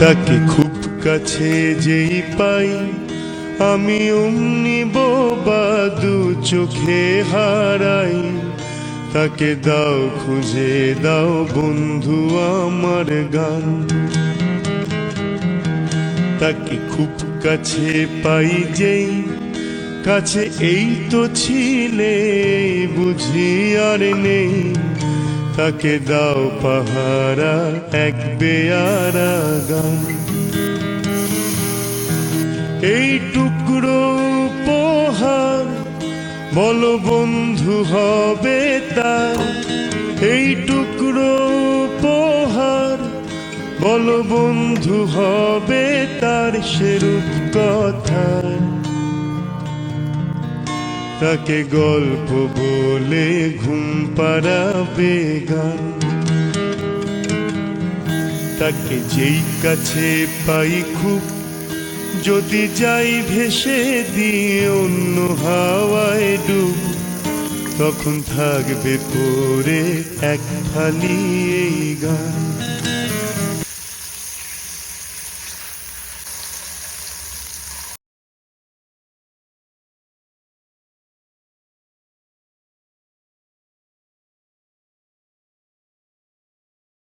তাকে খুব কাছে যেই পাই আমি অমনি বোবা দু চোখে হারাই। তাকে দাও খুঁজে দাও বন্ধু আমার গান। তাকে খুব কাছে পাই যেই কাছে এই তো ছিলে বুঝি আর নেই। তাকে দাও পাহারা এক বেয়ারা গান। এই টুকরো উপহার বলো বন্ধু হবে তার। এই টুকরো উপহার বলো বন্ধু হবে তার সেরূপ কথা। তাকে গল্প বলে ঘুম পাড়াবে গান। তাকে যেই কাছে পাই খুব যদি যাই ভেসে দিয়ে অন্য হাওয়ায় ডুব, তখন থাকবে পড়ে এক ফালি এই গান।